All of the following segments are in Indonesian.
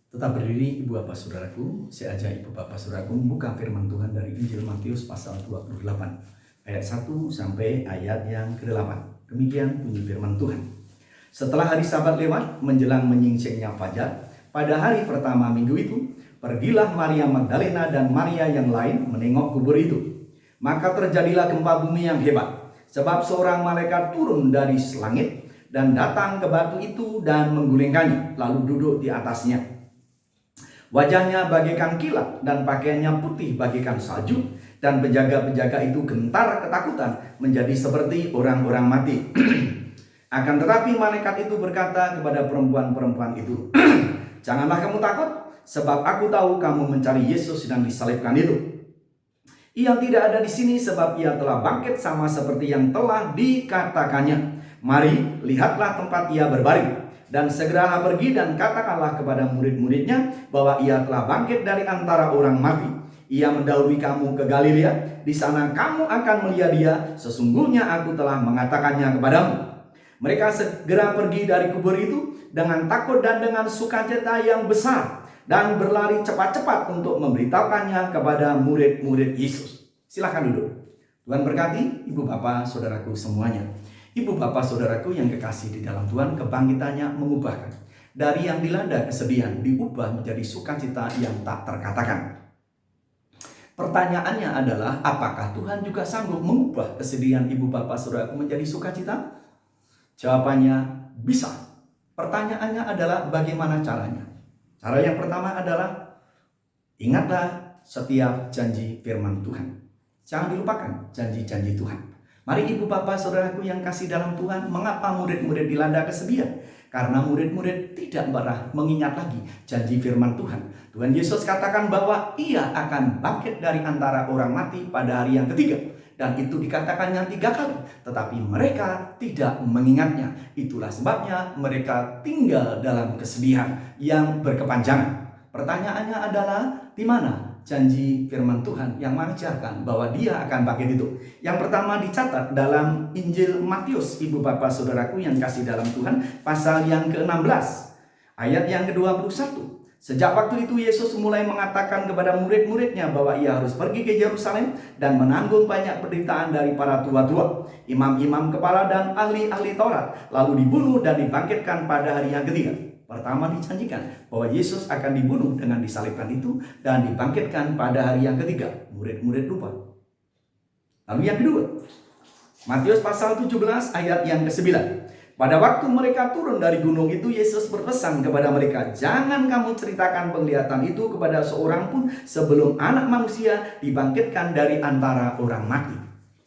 Tetap berdiri Ibu Bapak Saudaraku, saya ajak Ibu Bapak Saudaraku membuka firman Tuhan dari Injil Matius pasal 28 ayat 1 sampai ayat yang ke-8. Demikian bunyi firman Tuhan. Setelah hari Sabat lewat menjelang menyingsingnya fajar, pada hari pertama minggu itu, pergilah Maria Magdalena dan Maria yang lain menengok kubur itu. Maka terjadilah gempa bumi yang hebat, sebab seorang malaikat turun dari langit dan datang ke batu itu dan menggulingkannya, lalu duduk di atasnya. Wajahnya bagaikan kilat dan pakaiannya putih bagaikan salju, dan penjaga-penjaga itu gentar ketakutan menjadi seperti orang-orang mati. Akan tetapi malaikat itu berkata kepada perempuan-perempuan itu, "Janganlah kamu takut, sebab aku tahu kamu mencari Yesus yang disalibkan itu. Ia tidak ada di sini, sebab ia telah bangkit sama seperti yang telah dikatakannya. Mari, lihatlah tempat ia berbaring. Dan segeralah pergi dan katakanlah kepada murid-muridnya bahwa ia telah bangkit dari antara orang mati. Ia mendahului kamu ke Galilea, di sana kamu akan melihat dia. Sesungguhnya aku telah mengatakannya kepadamu." Mereka segera pergi dari kubur itu dengan takut dan dengan sukacita yang besar, dan berlari cepat-cepat untuk memberitahukannya kepada murid-murid Yesus. Silakan duduk. Tuhan berkati Ibu Bapak Saudaraku semuanya. Ibu Bapak Saudaraku yang kekasih di dalam Tuhan, kebangkitannya mengubahkan. Dari yang dilanda kesedihan diubah menjadi sukacita yang tak terkatakan. Pertanyaannya adalah, apakah Tuhan juga sanggup mengubah kesedihan Ibu Bapak Saudaraku menjadi sukacita? Jawabannya bisa. Pertanyaannya adalah bagaimana caranya? Cara yang pertama adalah ingatlah setiap janji firman Tuhan. Jangan dilupakan janji-janji Tuhan. Mari Ibu Bapak Saudaraku yang kasih dalam Tuhan, mengapa murid-murid dilanda kesedihan? Karena murid-murid tidak pernah mengingat lagi janji firman Tuhan. Tuhan Yesus katakan bahwa ia akan bangkit dari antara orang mati pada hari yang ketiga. Dan itu dikatakannya 3 kali. Tetapi mereka tidak mengingatnya. Itulah sebabnya mereka tinggal dalam kesedihan yang berkepanjangan. Pertanyaannya adalah, di mana janji firman Tuhan yang mengajarkan bahwa dia akan bangkit itu? Yang pertama dicatat dalam Injil Matius, Ibu Bapak Saudaraku yang kasih dalam Tuhan, pasal yang ke-16, ayat yang ke-21. Sejak waktu itu Yesus mulai mengatakan kepada murid-muridnya bahwa ia harus pergi ke Yerusalem dan menanggung banyak penderitaan dari para tua-tua, imam-imam kepala dan ahli-ahli Taurat, lalu dibunuh dan dibangkitkan pada hari yang ketiga. Pertama dijanjikan bahwa Yesus akan dibunuh dengan disalibkan itu dan dibangkitkan pada hari yang ketiga. Murid-murid lupa. Lalu yang kedua, Matius pasal 17 ayat yang ke-9. Pada waktu mereka turun dari gunung itu, Yesus berpesan kepada mereka, "Jangan kamu ceritakan penglihatan itu kepada seorang pun sebelum Anak Manusia dibangkitkan dari antara orang mati."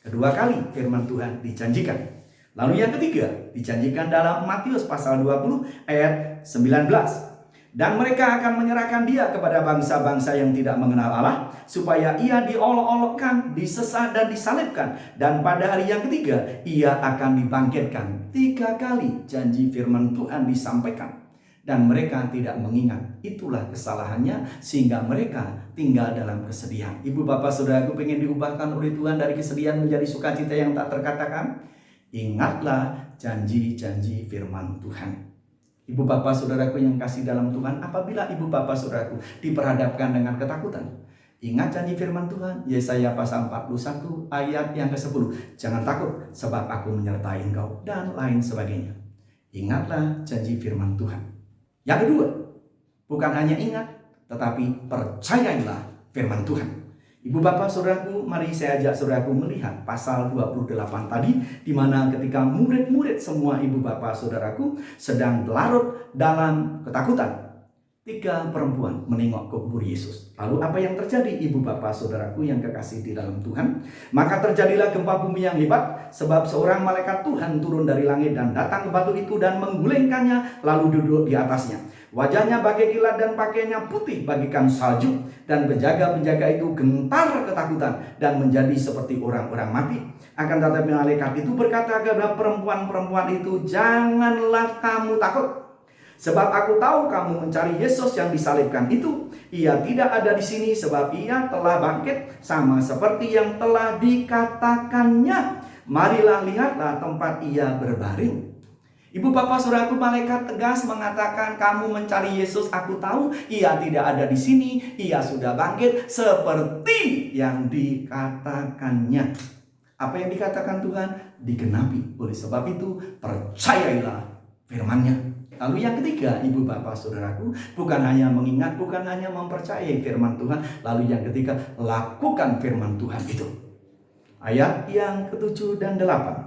Kedua kali firman Tuhan dijanjikan. Lalu yang ketiga dijanjikan dalam Matius pasal 20 ayat 19. "Dan mereka akan menyerahkan dia kepada bangsa-bangsa yang tidak mengenal Allah, supaya ia diolok-olokkan, disesat dan disalibkan. Dan pada hari yang ketiga ia akan dibangkitkan." 3 kali janji firman Tuhan disampaikan. Dan mereka tidak mengingat. Itulah kesalahannya sehingga mereka tinggal dalam kesedihan. Ibu Bapak Saudaraku pengen diubahkan oleh Tuhan dari kesedihan menjadi sukacita yang tak terkatakan? Ingatlah janji-janji firman Tuhan. Ibu Bapak Saudaraku yang kasih dalam Tuhan, apabila Ibu Bapak Saudaraku diperhadapkan dengan ketakutan, ingat janji firman Tuhan, Yesaya pasal 41 ayat yang ke-10. "Jangan takut, sebab aku menyertai engkau," dan lain sebagainya. Ingatlah janji firman Tuhan. Yang kedua, bukan hanya ingat, tetapi percayailah firman Tuhan. Ibu Bapak Saudaraku, mari saya ajak saudaraku melihat pasal 28 tadi, di mana ketika murid-murid semua Ibu Bapak Saudaraku sedang larut dalam ketakutan, 3 perempuan menengok ke kubur Yesus. Lalu apa yang terjadi Ibu Bapak Saudaraku yang kekasih di dalam Tuhan? Maka terjadilah gempa bumi yang hebat, sebab seorang malaikat Tuhan turun dari langit dan datang ke batu itu dan menggulingkannya, lalu duduk di atasnya. Wajahnya bagai kilat dan pakaiannya putih bagaikan salju, dan penjaga-penjaga itu gentar ketakutan dan menjadi seperti orang-orang mati. Akan tetapi malaikat itu berkata kepada perempuan-perempuan itu, "Janganlah kamu takut, sebab aku tahu kamu mencari Yesus yang disalibkan itu. Ia tidak ada di sini, sebab ia telah bangkit sama seperti yang telah dikatakannya. Marilah lihatlah tempat ia berbaring." Ibu bapak saudaraku, malaikat tegas mengatakan, kamu mencari Yesus, aku tahu ia tidak ada di sini, ia sudah bangkit seperti yang dikatakannya. Apa yang dikatakan Tuhan digenapi. Oleh sebab itu percayailah firman-Nya. Lalu yang ketiga, ibu bapak saudaraku, bukan hanya mengingat, bukan hanya mempercayai firman Tuhan. Lalu yang ketiga, lakukan firman Tuhan itu. Ayat yang ke-7 dan 8.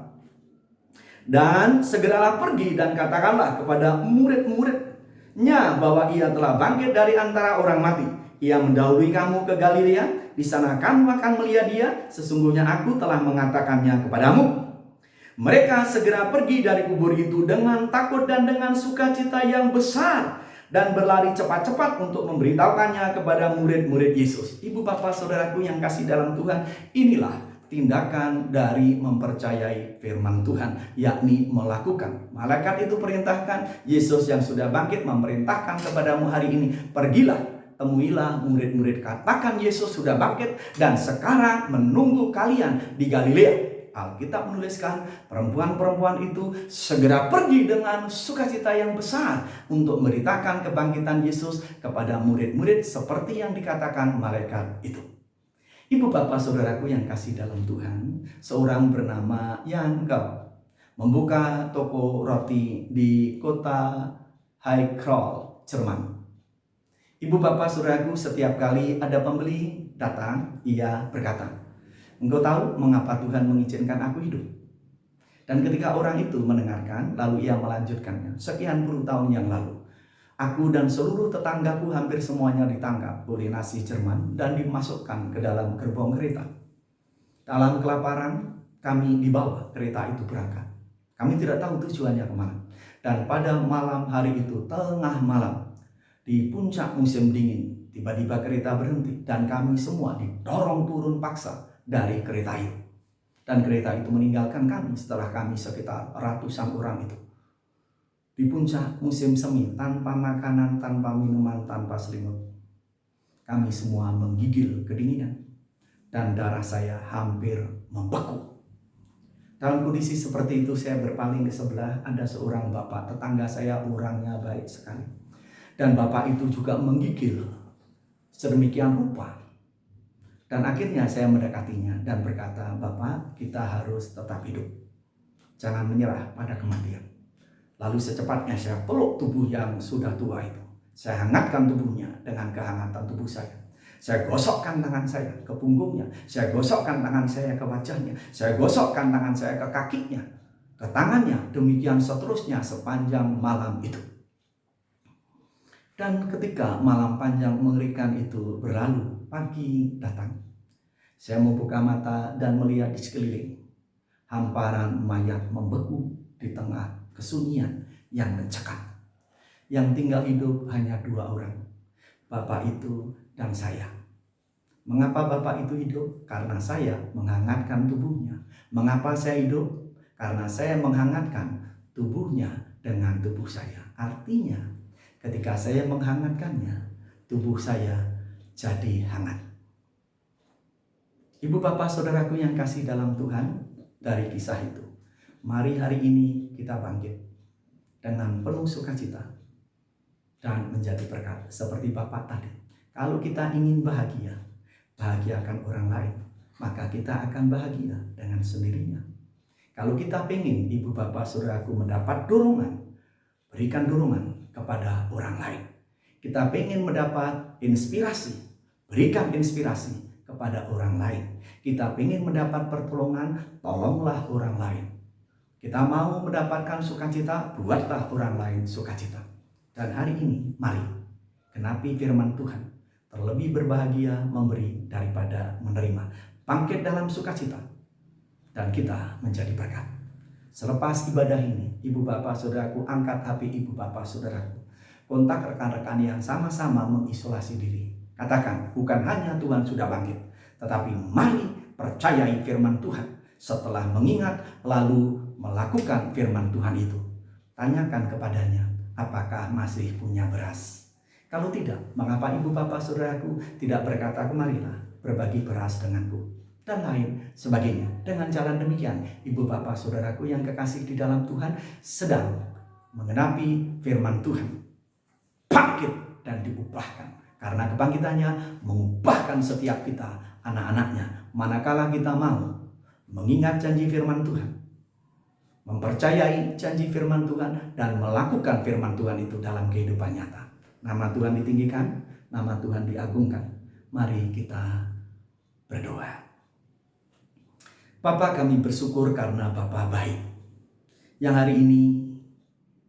Dan segeralah pergi dan katakanlah kepada murid-muridnya bahwa ia telah bangkit dari antara orang mati. Ia mendahului kamu ke Galilea, di sana kamu akan melihat dia. Sesungguhnya aku telah mengatakannya kepadamu. Mereka segera pergi dari kubur itu dengan takut dan dengan sukacita yang besar, dan berlari cepat-cepat untuk memberitahukannya kepada murid-murid Yesus. Ibu bapak saudaraku yang kasih dalam Tuhan, inilah tindakan dari mempercayai firman Tuhan, yakni melakukan. Malaikat itu perintahkan, Yesus yang sudah bangkit memerintahkan kepadamu hari ini, pergilah, temuilah murid-murid, katakan Yesus sudah bangkit dan sekarang menunggu kalian di Galilea. Alkitab menuliskan, perempuan-perempuan itu segera pergi dengan sukacita yang besar untuk memberitakan kebangkitan Yesus kepada murid-murid seperti yang dikatakan malaikat itu. Ibu bapak saudaraku yang kasih dalam Tuhan, seorang bernama Jan Gau membuka toko roti di kota Heikroll, Jerman. Ibu bapak saudaraku, setiap kali ada pembeli datang, ia berkata, engkau tahu mengapa Tuhan mengizinkan aku hidup? Dan ketika orang itu mendengarkan, lalu ia melanjutkannya, sekian puluh tahun yang lalu, aku dan seluruh tetanggaku hampir semuanya ditangkap oleh Nazi Jerman dan dimasukkan ke dalam gerbong kereta. Dalam kelaparan, kami dibawa kereta itu berangkat. Kami tidak tahu tujuannya kemana. Dan pada malam hari itu, tengah malam, di puncak musim dingin, tiba-tiba kereta berhenti dan kami semua didorong turun paksa dari kereta itu. Dan kereta itu meninggalkan kami setelah kami sekitar ratusan orang itu di puncak musim semi, tanpa makanan, tanpa minuman, tanpa selimut. Kami semua menggigil kedinginan dan darah saya hampir membeku. Dalam kondisi seperti itu, saya berpaling ke sebelah, ada seorang bapak tetangga saya, orangnya baik sekali. Dan bapak itu juga menggigil sedemikian rupa. Dan akhirnya saya mendekatinya dan berkata, Bapak, kita harus tetap hidup. Jangan menyerah pada kematian. Lalu secepatnya saya peluk tubuh yang sudah tua itu. Saya hangatkan tubuhnya dengan kehangatan tubuh saya. Saya gosokkan tangan saya ke punggungnya. Saya gosokkan tangan saya ke wajahnya. Saya gosokkan tangan saya ke kakinya, ke tangannya. Demikian seterusnya sepanjang malam itu. Dan ketika malam panjang mengerikan itu berlalu, pagi datang. Saya membuka mata dan melihat di sekeliling. Hamparan mayat membeku di tengah kesunyian yang mencekam. Yang tinggal hidup hanya 2 orang, bapak itu dan saya. Mengapa bapak itu hidup? Karena saya menghangatkan tubuhnya. Mengapa saya hidup? Karena saya menghangatkan tubuhnya dengan tubuh saya. Artinya ketika saya menghangatkannya, tubuh saya jadi hangat. Ibu bapak saudaraku yang kasih dalam Tuhan, dari kisah itu, mari hari ini kita bangkit dengan penuh sukacita dan menjadi berkat seperti Bapak tadi. Kalau kita ingin bahagia, bahagiakan orang lain, maka kita akan bahagia dengan sendirinya. Kalau kita ingin ibu bapak saudaraku mendapat dorongan, berikan dorongan kepada orang lain. Kita ingin mendapat inspirasi, berikan inspirasi kepada orang lain. Kita ingin mendapat pertolongan, tolonglah orang lain. Kita mau mendapatkan sukacita, buatlah orang lain sukacita. Dan hari ini, mari genapi firman Tuhan. Terlebih berbahagia memberi daripada menerima. Bangkit dalam sukacita, dan kita menjadi berkat. Selepas ibadah ini, ibu bapak saudaraku, angkat HP ibu bapak saudaraku. Kontak rekan-rekan yang sama-sama mengisolasi diri. Katakan, bukan hanya Tuhan sudah bangkit, tetapi mari percayai firman Tuhan. Setelah mengingat, lalu melakukan firman Tuhan itu. Tanyakan kepadanya, apakah masih punya beras? Kalau tidak, mengapa ibu bapak saudaraku tidak berkata, kemarilah berbagi beras denganku, dan lain sebagainya. Dengan jalan demikian, ibu bapak saudaraku yang kekasih di dalam Tuhan sedang mengenapi firman Tuhan, bangkit dan diubahkan. Karena kebangkitannya mengubahkan setiap kita, anak-anaknya, manakala kita mau mengingat janji firman Tuhan, mempercayai janji firman Tuhan, dan melakukan firman Tuhan itu dalam kehidupan nyata. Nama Tuhan ditinggikan, nama Tuhan diagungkan. Mari kita berdoa. Bapa, kami bersyukur karena Bapa baik, yang hari ini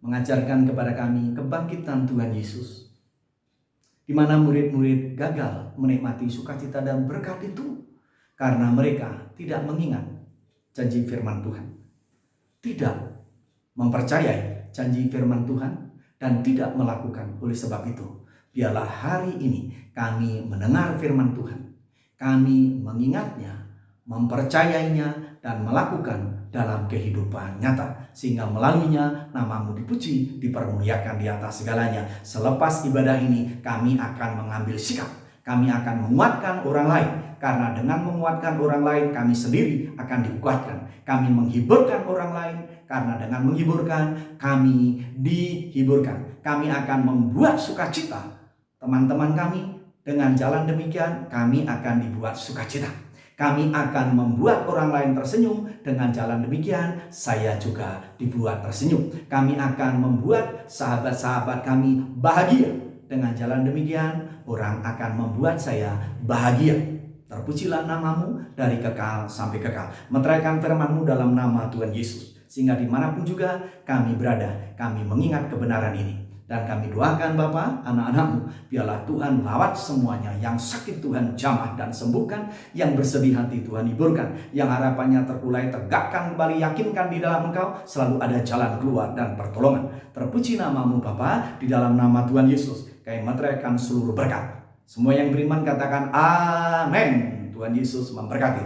mengajarkan kepada kami kebangkitan Tuhan Yesus, di mana murid-murid gagal menikmati sukacita dan berkat itu karena mereka tidak mengingat janji firman Tuhan, tidak mempercayai janji firman Tuhan, dan tidak melakukan. Oleh sebab itu, biarlah hari ini kami mendengar firman Tuhan, kami mengingatnya, mempercayainya, dan melakukan dalam kehidupan nyata, sehingga melaluinya namamu dipuji, dipermuliakan di atas segalanya. Selepas ibadah ini kami akan mengambil sikap, kami akan menguatkan orang lain, karena dengan menguatkan orang lain kami sendiri akan dikuatkan. Kami menghiburkan orang lain, karena dengan menghiburkan kami dihiburkan. Kami akan membuat sukacita teman-teman kami, dengan jalan demikian kami akan dibuat sukacita. Kami akan membuat orang lain tersenyum, dengan jalan demikian saya juga dibuat tersenyum. Kami akan membuat sahabat-sahabat kami bahagia, dengan jalan demikian orang akan membuat saya bahagia. Terpujilah namamu dari kekal sampai kekal. Meteraikan firman-Mu dalam nama Tuhan Yesus, sehingga dimanapun juga kami berada, kami mengingat kebenaran ini. Dan kami doakan Bapa, anak-anak-Mu, biarlah Tuhan lawat semuanya. Yang sakit Tuhan jamah dan sembuhkan, yang bersedih hati Tuhan hiburkan, yang harapannya terkulai tegakkan kembali, yakinkan di dalam Engkau selalu ada jalan keluar dan pertolongan. Terpuji namamu Bapa, di dalam nama Tuhan Yesus kami meteraikan seluruh berkat. Semua yang beriman katakan amin. Tuhan Yesus memberkati.